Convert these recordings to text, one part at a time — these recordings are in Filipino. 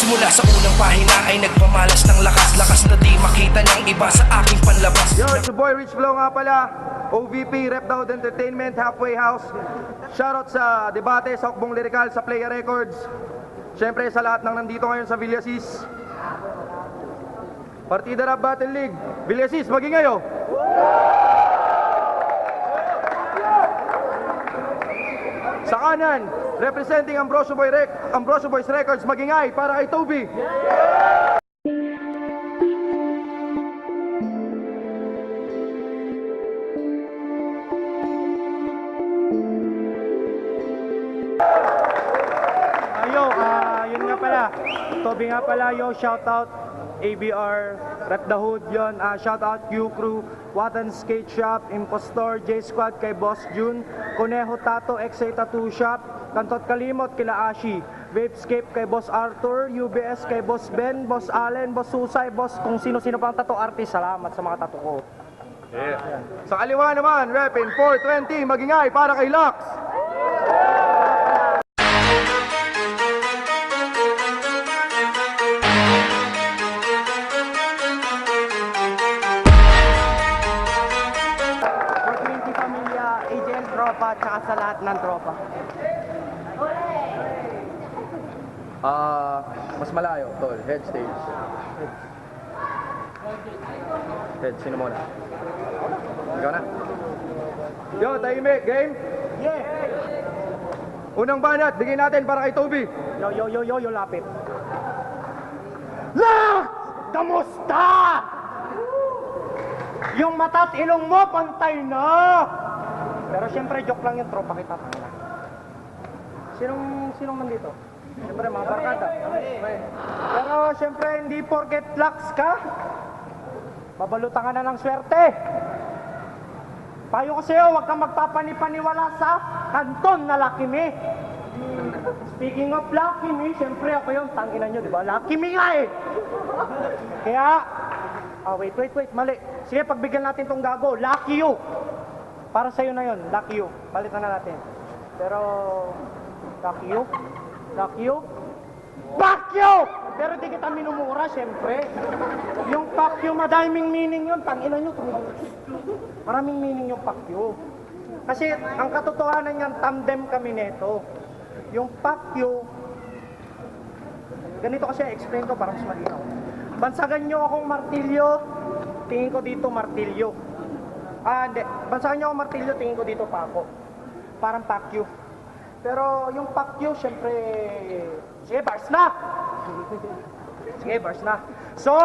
Simula sa unang pahina ay nagpamalas ng lakas na di makita ng iba sa aking panlabas. Yo, it's your boy Rich Flow nga pala, OVP, Rep Daud Entertainment, Halfway House. Shoutout sa Debate, sa Hukbong Lirikal, sa Playa Records. Siyempre sa lahat ng nandito ngayon sa Villasis. Partida Rap Battle League. Villasis, maging ngayo. Sa kanan, representing Ambrosio Boys Records, magingay para kay Toby. Yun nga pala, Toby nga pala, shoutout ABR, Rep the Hood yun, shoutout Q-Crew, Watan Skate Shop, Impostor, J-Squad kay Boss June, Conejo Tato, XA Tattoo Shop, Kantot Kalimot kila Ashi, Vapescape kay Boss Arthur, UBS kay Boss Ben, Boss Allen, Boss Susay, Boss kung sino-sino pang tattoo artist, salamat sa mga tattoo ko. Yeah. Sa kaliwa naman, Repin 420, magingay para kay Lux. Tropa, tsaka sa lahat ng tropa. Mas malayo, tol. Head stage. Head, sino muna? Ikaw na. Yo, tahimik, game? Yeah! Unang banat, bigyan natin para kay Toby. Yo, lapit. La! Kamusta? Yung mata't ilong mo, pantay na! Pero syempre, joke lang yung tropa kita. Sinong nandito? Syempre, mga barkada. Pero syempre, hindi porket lax ka, babalutan ka na ng swerte. Payo ko sa'yo, huwag kang magpapanipaniwala sa kanton na Lucky Me. Speaking of Lucky Me, syempre ako yung tanginan nyo, di ba? Lucky Me nga eh! Kaya, wait, mali. Sige, pagbigyan natin tong gago, Lucky You! Para sa'yo na yun, Lucky You. Palitan na natin. Pero, Lucky You? Fuck you! Pero di kita minumura, syempre. Yung fuck you, madaming meaning yun. Tanginan nyo, maraming meaning yung fuck you. Kasi, ang katotohanan yan, tandem kami neto. Yung fuck you, ganito kasi explain ko para mas malinaw. Bansagan nyo akong martilyo, tingin ko dito martilyo. Hindi. Bansagan nyo akong martilyo, tingin ko dito pako. Parang pakyo. Pero yung pakyo, syempre... Sige, bars na! So,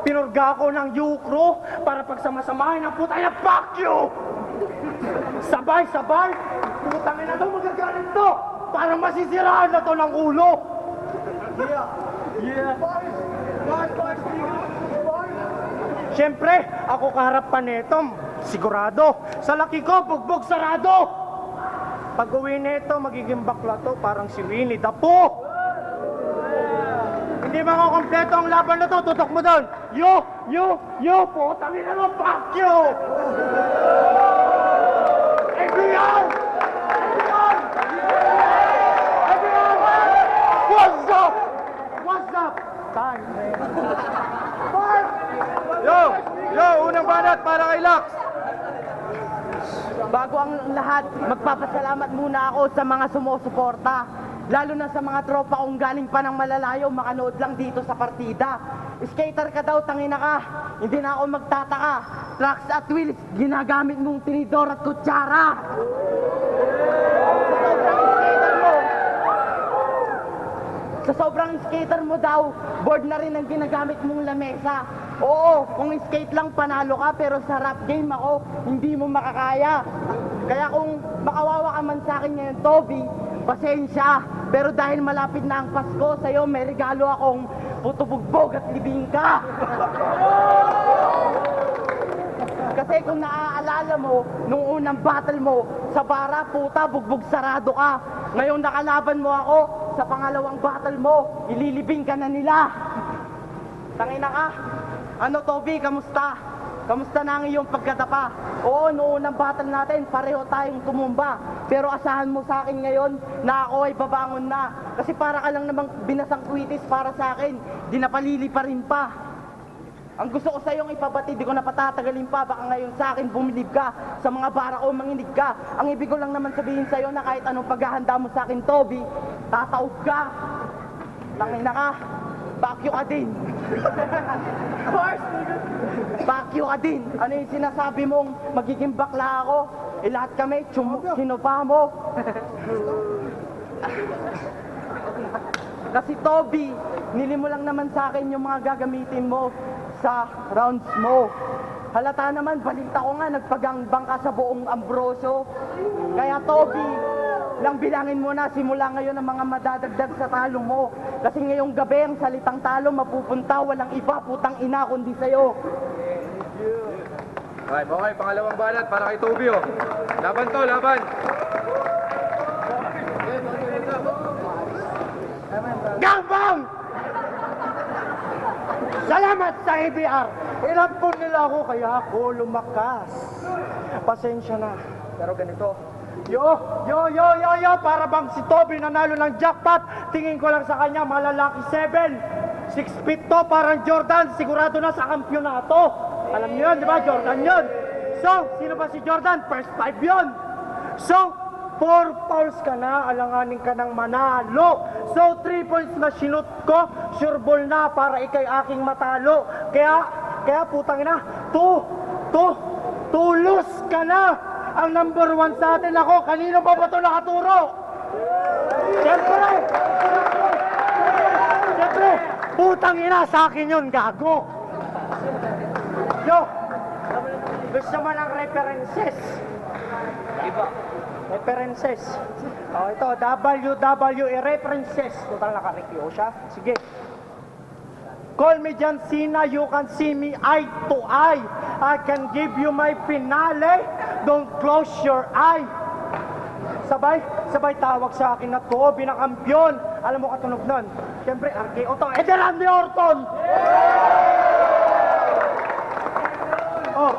pinurga ko ng Yukro para pagsamasamahin ang putay na pakyo! Sabay! Putang ina daw, magagalit to! Parang masisiraan na to ng ulo! Yeah! Siyempre, ako kaharap pa neto, sigurado. Sa laki ko, bugbog sarado. Pag uwi neto, magiging bakla to, parang si Winnie the Pooh. Hindi makakompleto ang laban na to, tutok mo doon. Yo, putang ina mo, fuck you! Everyone! What's up? Time, man. Yo, unang banat para kay Lux. Bago ang lahat, magpapasalamat muna ako sa mga sumusuporta. Lalo na sa mga tropa kong galing pa ng malalayo, makanood lang dito sa partida. Skater ka daw, tangina ka. Hindi na ako magtataka. Trucks at wheels, ginagamit mong tinidor at kutsara. Sa sobrang skater mo daw, board na rin ang ginagamit mong lamesa. Oo, kung skate lang panalo ka, pero sa rap game ako, hindi mo makakaya. Kaya kung makawawa ka man sa akin ngayon, Toby, pasensya. Pero dahil malapit na ang Pasko, sa'yo may regalo akong putubugbog at libingka. Kasi kung naaalala mo, nung unang battle mo, sa bara, puta, bugbog sarado ka. Ngayon nakalaban mo ako, sa pangalawang battle mo, ililibing ka na nila. Tangina ka. Ano, Toby, kamusta? kamusta na ang iyong pagkatapa? Oo, noong battle natin, pareho tayong tumumba. Pero asahan mo sa akin ngayon na ako ay babangon na. Kasi para ka lang namang binasang kwitis para sa akin, di napalili pa rin pa. Ang gusto ko sa iyong ipabati, di ko na patatagalin pa. Baka ngayon sa akin bumilib ka, sa mga bara ko manginig ka. Ang ibig ko lang naman sabihin sa iyo na kahit anong paghahanda mo sa akin, Toby, tataob ka. Langina ka, bakyo ka din. Of course, bakyo ka din. Ano yung sinasabi mong magiging bakla ako? Eh lahat kami, sinupa mo. Kasi Toby, nili mo lang naman sa akin yung mga gagamitin mo sa rounds mo. Halata naman, balita ko nga, nagpagangbang ka sa buong Ambrosio. Kaya Toby, lang bilangin mo na simula ngayon ang mga madadagdag sa talo mo. Kasi ngayong gabi ang salitang talo mapupunta, walang iba, putang ina, kundi sa'yo. Okay, pangalawang banat para kay Toby, oh. Laban to, laban. Gangbang! Salamat sa ABR. Inampun nila ako kaya ako lumakas. Pasensya na. Pero ganito. Yo, para bang si Toby nanalo ng jackpot. Tingin ko lang sa kanya malalaki 7. 6 feet to, parang Jordan. Sigurado na sa kampyonato. Alam niyo yun, di ba? Jordan yun. So, sino ba si Jordan? First 5 yun. So, 4 fouls ka na, alanganin ka ng manalo. So, 3 points na sinut ko, sure ball na para ikay aking matalo. Kaya putang ina, tulos ka na. Ang number 1 sa atin ako, kanino ba ito nakaturo? Siyempre, putang ina sa akin yun, gago. Yo, gusto mo ng references? Iba. References. Oh, ito, WWE references. Total naka-review siya. Sige. Call me John Cena, you can see me eye to eye. I can give you my finale. Don't close your eye. Sabay tawag sa akin na Toby na kampiyon. Alam mo katunog nun? Siyempre, RKO to. Randy Orton! Oh,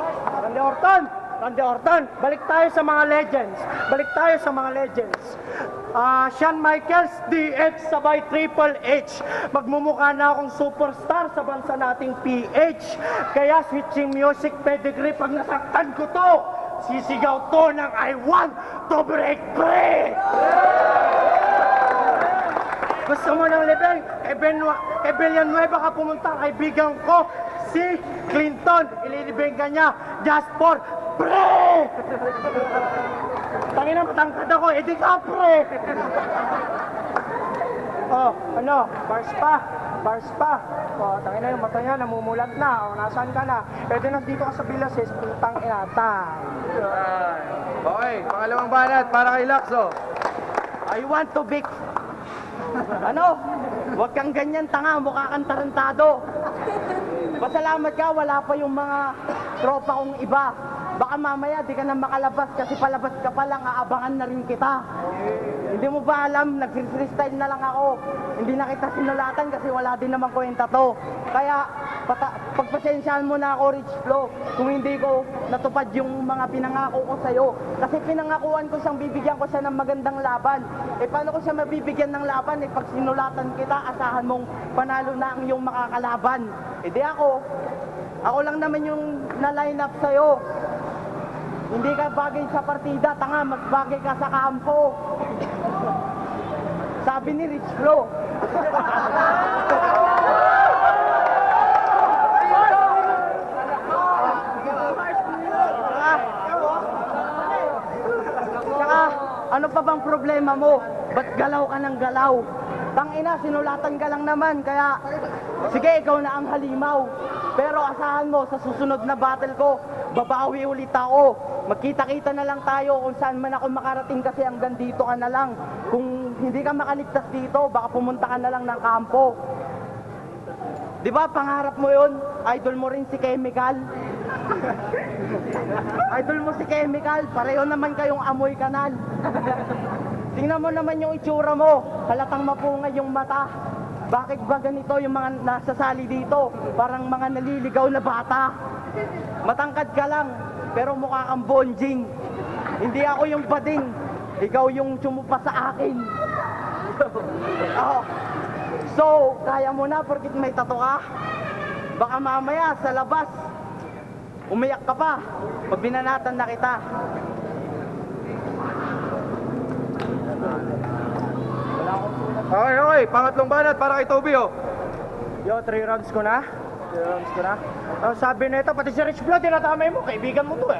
Randy Orton, balik tayo sa mga legends. Shawn Michaels, DX, sabay Triple H. Magmumukha na akong superstar sa bansa nating PH. Kaya switching music pedigree, pag nasaktan ko to, sisigaw to ng I want to break free! Gusto mo ng level? Kay Villanueva ka pumunta, kaibigan ko, si Clinton. Ililibing ka niya, just for pre! Tangina, matangkad ako, edi ka pre! Oh, ano, bars pa. Oh, tangina yung mata niya, namumulat na. Oh, nasaan ka na? Pwede nandito ka sa Villases, putang inatay. Okay, pangalawang banat para kay Lacso. I want to be... Ano? Huwag kang ganyan, tanga, mukha kang tarantado. Pasalamat ka, wala pa yung mga tropa kong iba. Baka mamaya di ka na makalabas kasi palabas ka pa lang, aabangan na rin kita. Hindi mo ba alam, nag-freestyle na lang ako. Hindi na kita sinulatan kasi wala din naman kwenta to. Kaya pagpasensyahan mo na ako, Rich Flo, kung hindi ko natupad yung mga pinangako ko sa'yo. Kasi pinangakuan ko siyang bibigyan ko siya ng magandang laban. Eh paano ko siya mabibigyan ng laban? Eh pag sinulatan kita, asahan mong panalo na ang iyong makakalaban. Eh di ako lang naman yung na-line up sa'yo. Hindi ka bagay sa partida, tanga, mas bagay ka sa kampo. Sabi ni Rich Flo. Saka, ano pa bang problema mo? Ba't galaw ka ng galaw? Tangina, sinulatan ka lang naman, kaya sige, ikaw na ang halimaw. Pero asahan mo, sa susunod na battle ko, babawi ulit ako. Magkita-kita na lang tayo kung saan man ako makarating kasi hanggang dito ka na lang. Kung hindi ka makaligtas dito, baka pumunta ka na lang ng kampo. Di ba, pangarap mo yun? Idol mo rin si Chemical? Idol mo si Chemical, pareho naman kayong amoy kanal. Tingnan mo naman yung itsura mo, halatang mapungay yung mata. Bakit ba ganito yung mga nasasali dito? Parang mga naliligaw na bata. Matangkad ka lang, pero mukha kang bonjing. Hindi ako yung bading, ikaw yung sumupa sa akin. Oh. So, kaya mo na porkit may tato ka? Baka mamaya sa labas, umiyak ka pa pag binanatan na kita. Okay, pangatlong banat para kay Toby, oh. Yo, 3 rounds ko na. 3 rounds ko na. Ang sabi nito, pati si Rich Blood, tinatamay mo, kaibigan mo to eh.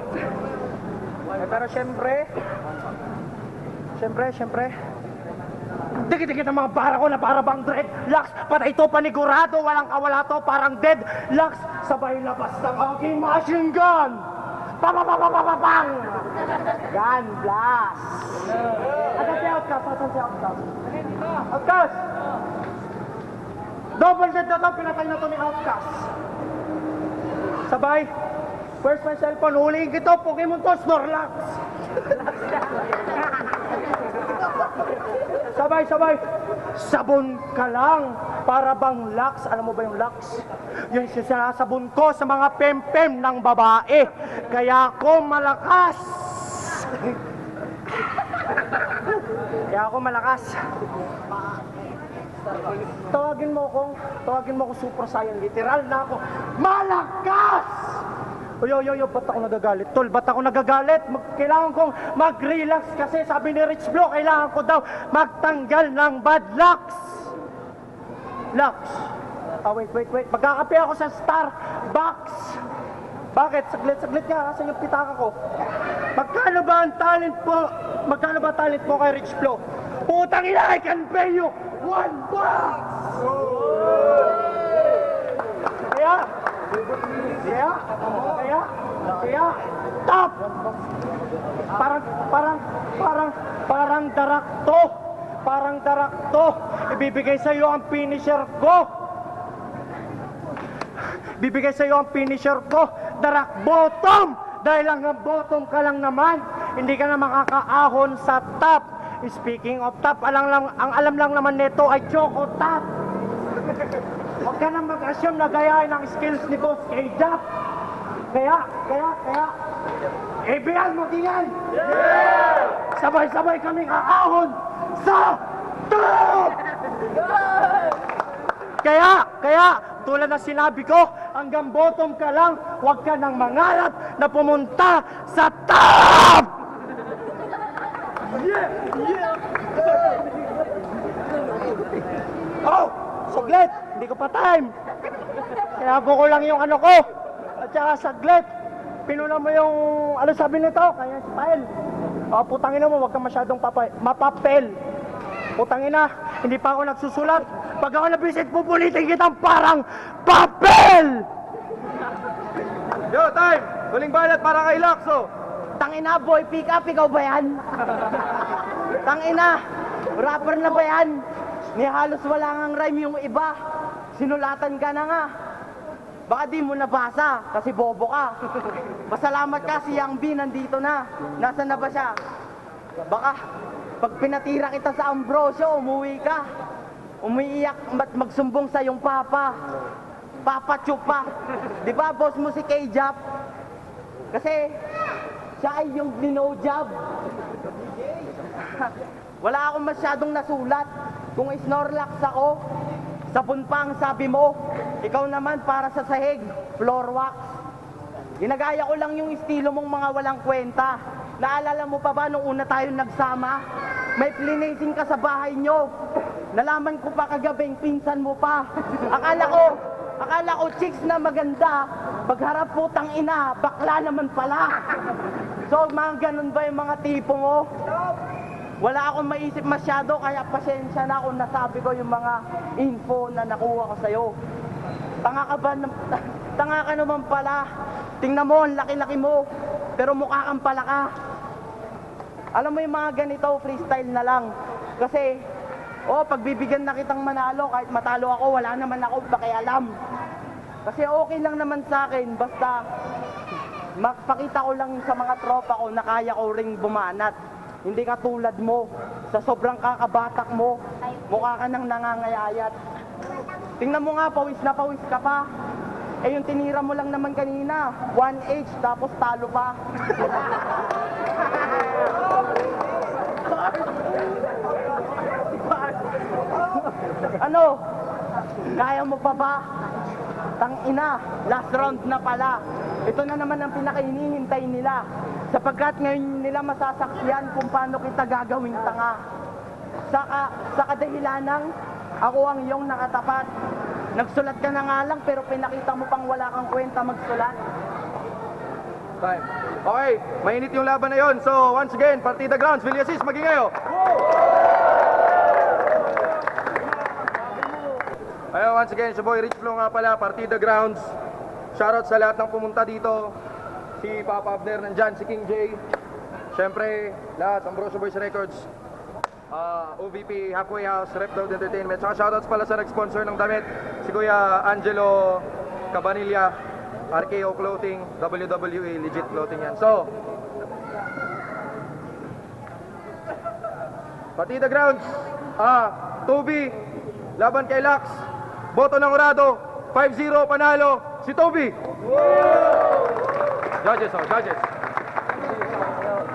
Pero syempre, dikit-dikit ang mga para ko na para bang dreadlocks. Patay to, panigurado, walang kawala to, parang deadlocks. Sabay labas ng aking machine gun. Papapapapapang! Gun blast! Asan si Outcast? Outcast! Double dead na to, pinatay na to ni Outcast. Sabay, first my cellphone, huliin kito, Pokemon to, Snorlax. Sabay, sabon ka lang, para bang lax. Alam mo ba yung lax? Yung sinasabon ko sa mga pem-pem ng babae. Kaya ako malakas. Tawagin mo ko Super Saiyan. Literal na ako. Malakas! Yo, ba't ako nagagalit? Tol, ba't ako nagagalit? Kailangan kong mag-relax kasi sabi ni Rich Blow, kailangan ko daw magtanggal ng bad lucks. Lux. Wait. Magkakape ako sa Starbucks. Bakit? Saglit ka. Asan yung pitaka ko? Magkano ba talent mo kay Rich Blow? Putang ina, I can pay you $1! Kaya, top! Parang darakto. Ibibigay sa'yo ang finisher ko. Darak bottom! Dahil hanggang bottom ka lang naman, hindi ka na makakaahon sa top. Speaking of top, ang alam lang naman nito ay Choco Top. Huwag ka nang mag-assume na gayahin ang skills ni Boss K-Jap. Kaya, ibihan mo tingnan! Yeah! Sabay-sabay kaming aahon sa top! Kaya, tulad na sinabi ko, hanggang bottom ka lang, huwag ka nang mangarap na pumunta sa top! Oh! Saglit! Hindi ko pa time! Kinago ko lang yung ano ko! At saka saglit! Pinuna mo yung... Ano sabi nito? Kaya smile! Oh, putangin mo, huwag kang masyadong mapapel! Putangina, hindi pa ako nagsusulat! Pag ako nabisit, pupulitin kitang parang papel! Yo, time! Huling banat para kay Lakso. Tangina, boy, pick up, ikaw ba yan? Tangina, rapper na ba yan? Ni halos wala ngang rhyme yung iba. Sinulatan ka na nga. Baka di mo nabasa kasi bobo ka. Pasalamat ka si Yang B nandito na. Nasaan na ba siya? Baka pag pinatira kita sa Ambrosio, umuwi ka. Umiiyak at magsumbong sa yung papa. Papa Chupa. Di ba boss mo si K-Jap? Kasi siya ay yung dino-job. Wala akong masyadong nasulat. Kung Snorlax ako, sabon pa ang sabi mo. Ikaw naman para sa sahig, floor wax. Ginagaya ko lang yung estilo mong mga walang kwenta. Naalala mo pa ba nung una tayong nagsama? May plinacing ka sa bahay nyo. Nalaman ko pa kagabing pinsan mo pa. Akala ko chicks na maganda. Pagharap putang ina, bakla naman pala. So mga ganun ba yung mga tipo mo? Wala akong maisip masyado, kaya pasensya na kung nasabi ko yung mga info na nakuha ko sa'yo. Tanga ka naman pala. Tingnan mo, ang laki-laki mo, pero mukha kang palaka. Alam mo yung mga ganito, freestyle na lang. Kasi, pagbibigyan na kitang manalo, kahit matalo ako, wala naman ako pakialam. Kasi okay lang naman sa akin, basta magpakita ko lang sa mga tropa ko na kaya ko ring bumanat. Hindi ka tulad mo, sa sobrang kakabatak mo, mukha ka nang nangangayayat. Tingnan mo nga, pawis na pawis ka pa. Eh yung tinira mo lang naman kanina, 1H tapos talo pa. Ano? Kaya mo pa ba? Tangina, last round na pala. Ito na naman ang pinakahinihintay nila. Sapagkat ngayon nila masasaksiyan kung paano kita gagawing tanga. Sa kadahilanang ako ang iyong nakatapat. Nagsulat ka na nga lang pero pinakita mo pang wala kang kwenta magsulat. Time. Okay, mainit yung laban na yon. So, once again, Partida Grounds, Villasis, magingayo. Ayun, once again, si Boy Rich Flow nga pala, Partida Grounds. Shoutout sa lahat ng pumunta dito. Si Papa Abner nandyan, si King J. Siyempre, lahat, Ambrosio Boys Records. OVP, Halfway House, Rep Dog Entertainment. Saka shoutouts pala sa nag-sponsor ng damit, si Kuya Angelo Cabanilla, RKO Clothing, WWE, legit clothing yan. So, Partida Grounds, Toby, laban kay Lax, boto ng Orado, 5-0 panalo, si Toby. Judges, judges.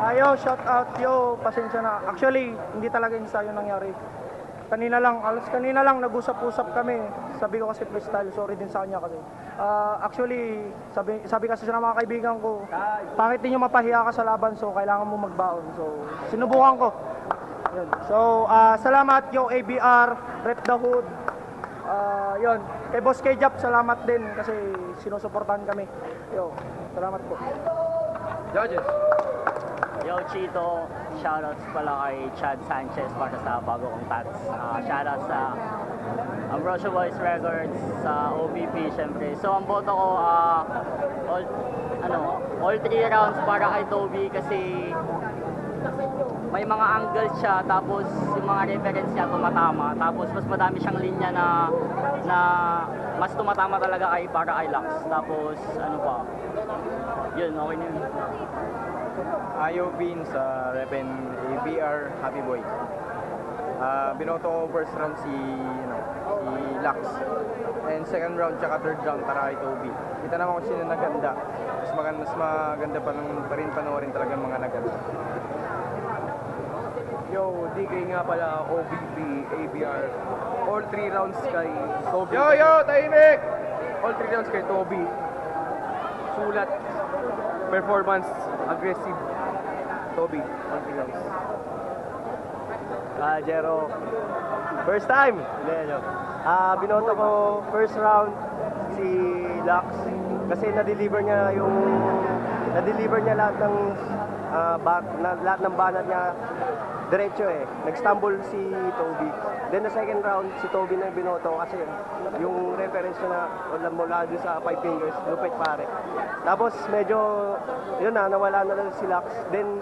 Ayo, shout out yo, pasensya na. Actually, hindi talaga yung sa'yo nangyari. Kanina lang nag-usap-usap kami. Sabi ko kasi freestyle, sorry din sa kanya kasi. Actually, sabi kasi sa mga kaibigan ko, pangit din yung mapahiya ka sa laban, so kailangan mo magbaon. So, sinubukan ko. Yun. So, salamat yo ABR, Rep the Hood. Yun. Kay Boss Kejap, salamat din kasi sinusuportahan kami. Yo, salamat po. Judges. Yo Chito, shoutouts pala kay Chad Sanchez para sa bago kong tats. Shoutouts sa Ambrosio Boys Records, sa OVP syempre. So ang boto ko, all 3 rounds para kay Toby kasi may mga angles siya, tapos yung mga reference niya tumatama, tapos mas madami siyang linya na mas tumatama talaga para kay Lux. Tapos ano pa, yun, okay na yun. Ayo Bean sa Repen ABR Happy Boy. Binoto ko first round si Lux. And second round tsaka third round para kay Toby. Kita naman kung sino naganda. Mas maganda pa rin panoorin talaga mga naganda. Yo, DK nga pala, OVP, ABR. All 3 rounds kay Toby. Yo, tahimik! All 3 rounds kay Toby. Sulat, performance, aggressive. Toby, all 3 rounds. Jero, first time. Binoto ko first round si Lux kasi na-deliver niya lahat ng lahat ng banat niya diretso eh. Nag-stumble si Toby. Then the second round, si Toby na binoto kasi yung reference niya na mula doon sa 5 fingers, lupit pare. Tapos medyo, yun nawala na lang si Lux. Then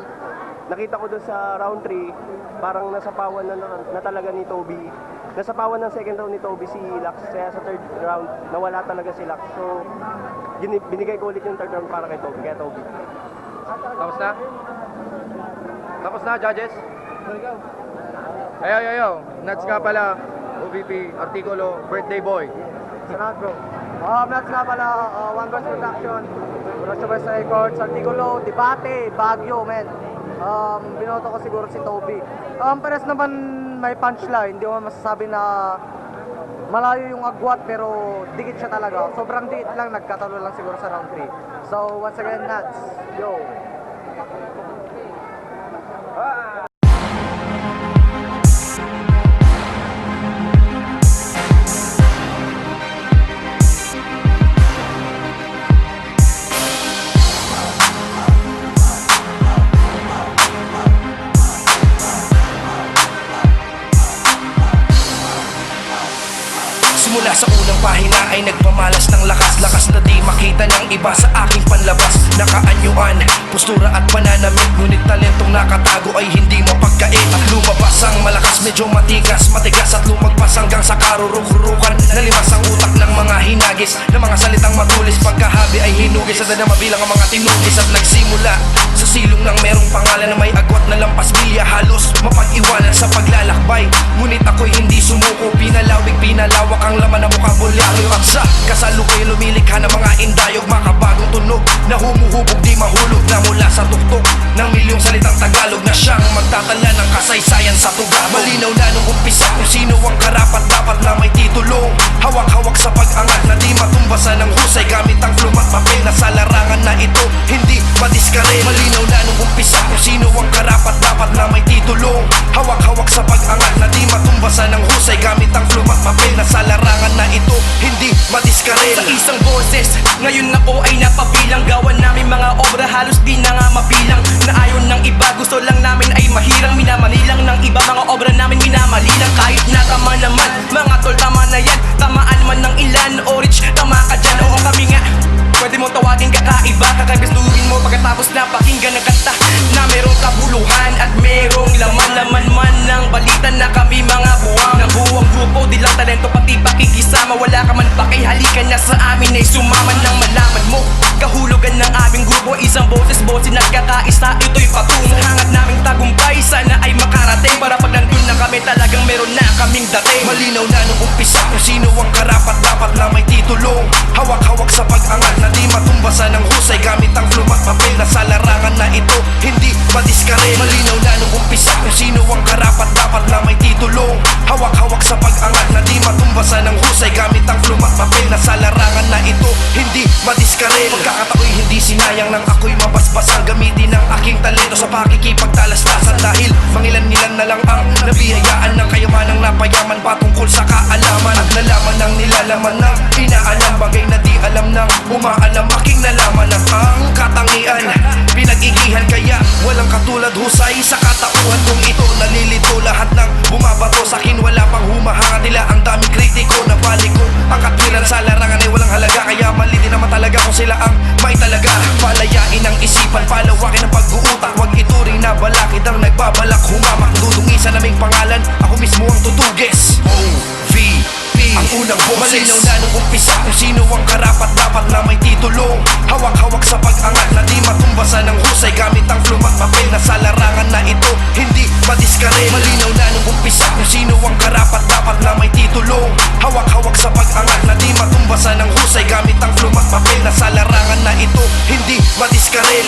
nakita ko doon sa round 3, parang nasapawan na talaga ni Toby. Nasapawan ng second round ni Toby si Lux. Kaya sa third round, nawala talaga si Lux. So, binigay ko ulit yung third round para kay Toby. Tapos na? Tapos na, judges? Ayo. Nuts nga pala, OVP, Artikulo, Birthday Boy. Salamat bro. Nuts nga pala, One Boss Production, Ambrosio Boys Records, Artikulo, Debate, Baguio, men. Binoto ko siguro si Toby. Pares naman may punchline, hindi ko masasabi na malayo yung agwat pero dikit siya talaga. Sobrang dikit lang, nagkatalo lang siguro sa round 3. So once again, Nuts, yo! Simula sa unang pahina ay nagpamalas ng lakas na di makita ng iba sa aking panlabas. Nakaanyuan, postura at pananamit, ngunit talentong nakatago ay hindi mapagkait. At lumabas ang malakas, medyo matigas at lumagpas hanggang sa karuruk-rukan. Nalimas ang utak ng mga hinagis, ng mga salitang matulis. Pagkahabi ay hinugis at na mabilang ang mga tinugis. At nagsimula sa silong ng merong pangalan na may agwat na lampas bilya. Halos mapag-iwanan sa paglalakbay, ngunit ako'y hindi sumuko. Pinalawig, pinalawak ang laman ng bokabularyo. At sa kasalukuyan lumilikha ng mga indayog, makabagong tunog na humuhubog di mahulog, na mula sa tuktok ng milyong salitang Tagalog, na siyang magtatala ng kasaysayan sa tugado. Malinaw na nung umpisa kung sino ang karapat dapat na may titulong hawak-hawak sa pag-angat na di matumbasan ng husay, gamit ang pluma at papel na sa larangan na ito hindi madiskare. Malinaw na nung umpisa kung sino ang karapat dapat na may titulong hawak-hawak sa pag-angat na di matumbasan ng husay, gamit ang pluma at papel na sa larangan na ito hindi madiskare. Sa isang boses, ngayon ako ay napabilang. Gawan namin mga obra halos di na nga mabilang. Na ayon ng iba, gusto lang namin ay mahirang. Minamanilang ng iba, mga obra namin minamalilang. Kahit na tama naman, mga tol tama na yan. Tamaan man ng ilan, o rich, tama ka dyan. Oo kami nga, pwede mo tawagin kakaiba. Kakagustuhin mo pagkatapos na pakinggan ng kanta na merong kabuluhan at merong laman. Laman man ng balita na kami mga buwang ng buwang grupo, di lang talento pati pakikisama. Wala ka man pakihalikan na sa amin ay sumaman ng malaman mo. Kahulugan ng aming grupo, isang boses nagkakaisa, ito'y patungo. Hangat naming tagumpay, sana ay makarating, para pag nandun na kami talagang meron na kaming dating. Malinaw na nung umpisa kung sino ang karapat dapat na may titulong hawak-hawak sa pag-angat na di matumbasan ng husay, gamit ang pluma at papel na sa larangan na ito hindi madiskare. Malinaw na nung umpisa kung sino ang karapat dapat na may titulong hawak-hawak sa pag-angat na di matumbasan ng husay, gamit ang pluma at papel na sa larangan na ito hindi madiskare. Pagkakatao'y hindi sinayang nang ako'y mabasbasan, gamitin ang aking talento sa pakikipagtalastasan, dahil mangilan-ngilan na lang ang nabihayaan ng kayamanang napayaman patungkol sa kaalaman, at nalaman ng nilalaman ng inaalam, bagay na di alam ng umaalam. Aking nalaman at ang katangian pinag-igihan, kaya walang katulad husay sa katauhan kong ito. Nalilito lahat ng bumabato sa akin, wala pang humahanga nila ang daming kritiko na balik ko. Ang katwiran sa larangan ay walang halaga, kaya mali din naman talaga kung sila ang may talaga. Palayain ang isipan, palawakin ang pag-uutak, wag ituring na balakid ang nagbabalak humamak. Dudungi sa naming pangalan, ako mismo ang tutuges. OVP, ang unang boses. Malinaw na nung umpisa kung sino ang karapat dapat na may titulong hawak-hawak sa pag-angat na di matumbasan ng husay, gamit ang pluma at papel na sa larangan na ito hindi madiskare. Malinaw na nung umpisa kung sino ang karapat dapat na may titulong hawak-hawak sa pag-angat na di matumbasan ng husay, gamit ang pluma at papel na sa larangan na ito hindi madiskare.